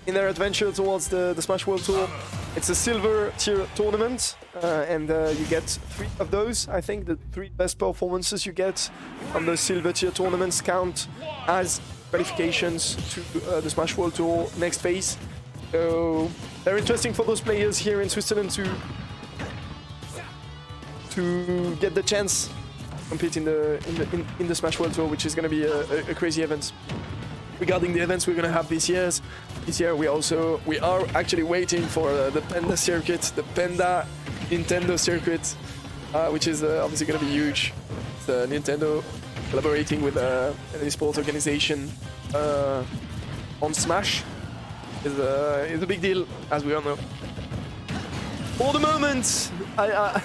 in their adventure towards the Smash World Tour. It's a silver tier tournament, and you get 3 of those. I think the 3 best performances you get on the silver tier tournaments count as qualifications to the Smash World Tour next phase. So they're interesting for those players here in Switzerland to get the chance to compete in the Smash World Tour, which is going to be a crazy event. Regarding the events we're going to have this year we are actually waiting for the Panda circuit, the Panda Nintendo circuit, which is obviously going to be huge. It's Nintendo collaborating with an esports organization on Smash is a big deal, as we all know. For the moment, I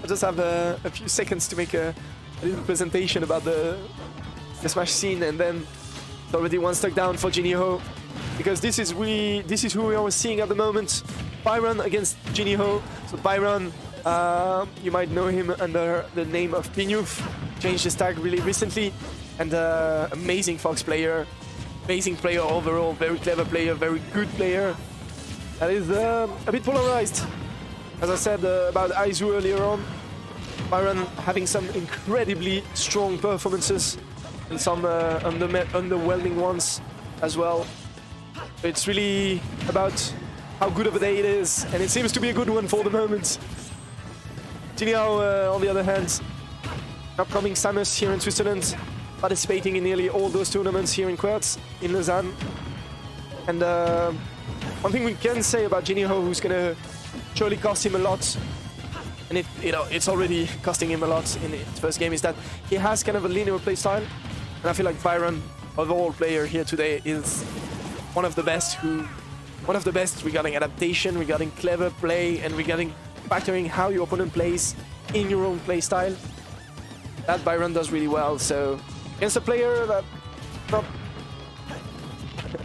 just have a few seconds to make a little presentation about the Smash scene, and then it's already one stock down for Djinihow, because this is who we are seeing at the moment. Byron against Djinihow. So Byron, you might know him under the name of Benooou. Changed his tag really recently, and amazing Fox player, amazing player overall, very clever player, very good player. That is a bit polarized. As I said about Aizu earlier on, Byron having some incredibly strong performances and some underwhelming ones as well. It's really about how good of a day it is, and it seems to be a good one for the moment. Djinihow, on the other hand, upcoming Samus here in Switzerland, participating in nearly all those tournaments here in QWERTZ, in Lausanne. And one thing we can say about Djinihow, who's gonna surely cost him a lot, and it's already costing him a lot in his first game, is that he has kind of a linear playstyle. And I feel like Byron, overall player here today, is one of the best regarding adaptation, regarding clever play, and regarding factoring how your opponent plays in your own playstyle. That Byron does really well. So against a player that not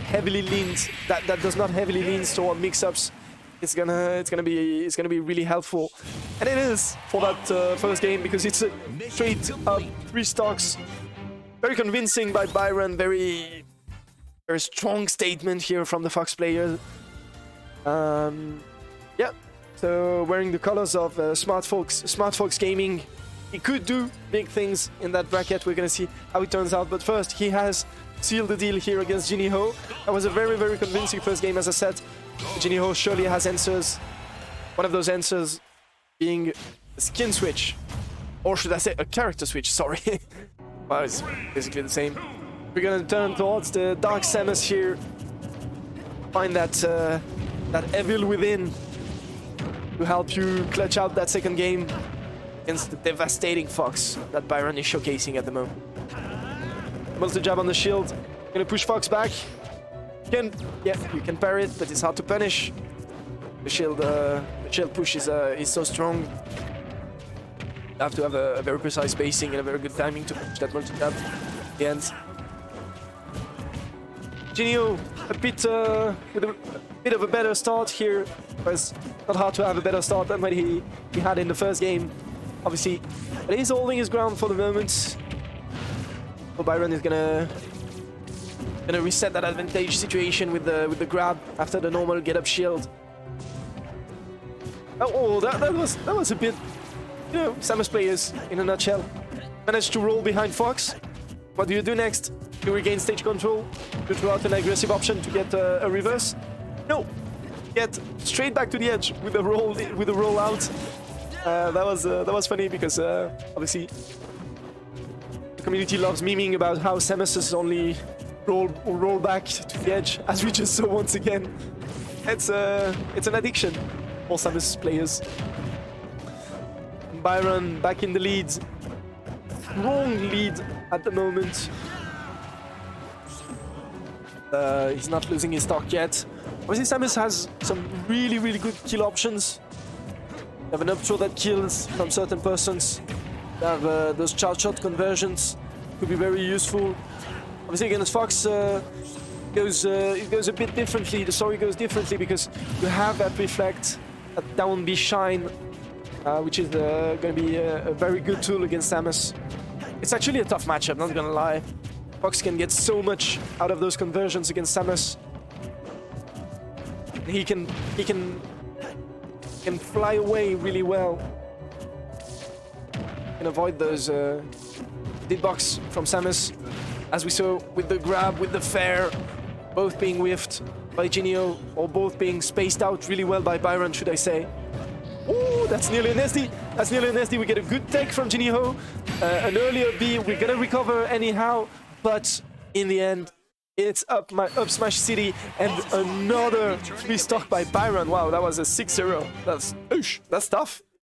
heavily leans, that does not heavily lean toward mix-ups, it's gonna be really helpful, and it is for that first game, because it's a straight up 3 stocks. Very convincing by Byron, very strong statement here from the Fox player. Yeah, so wearing the colors of Smart Fox Gaming, he could do big things in that bracket. We're gonna see how it turns out, but first he has sealed the deal here against Djinihow. That was a very convincing first game, as I said. Djinihow surely has answers. One of those answers being a skin switch, or should I say a character switch, sorry. Well, it's basically the same. We're gonna turn towards the Dark Samus here. Find that evil within to help you clutch out that second game against the devastating Fox that Byron is showcasing at the moment. Multi-jab on the shield. Gonna push Fox back. You can parry it, but it's hard to punish. The shield push is so strong. You have to have a very precise spacing and a very good timing to push that multi-jab at the end. Djinihow with a bit of a better start here. It was not hard to have a better start than what he had in the first game, obviously. But he's holding his ground for the moment. So Byron is gonna reset that advantage situation with the grab after the normal get-up shield. Oh, that was a bit, you know, Samus players in a nutshell. Managed to roll behind Fox. What do you do next? You regain stage control, to throw out an aggressive option to get a reverse? No, get straight back to the edge with a roll out. That was funny, because obviously the community loves memeing about how Samus is only roll back to the edge, as we just saw once again. It's an addiction for Samus players. Byron back in the lead. Strong lead at the moment. He's not losing his stock yet. Obviously, Samus has some really good kill options. They have an up throw that kills from certain persons. They have those charge shot conversions. Could be very useful. Obviously, against Fox, it goes a bit differently. The story goes differently, because you have that reflect, that down B shine, which is going to be a very good tool against Samus. It's actually a tough matchup, not gonna lie. Fox can get so much out of those conversions against Samus. He can fly away really well. Can avoid those hitbox from Samus, as we saw with the grab, with the fair, both being whiffed by Djinihow, or both being spaced out really well by Byron, should I say. Ooh, that's nearly a nasty. That's nearly a nasty. We get a good take from Djinihow. An earlier B, we're gonna recover anyhow, but in the end, it's up smash city, and another 3 stock by Byron. Wow, that was a 6-0. That's tough.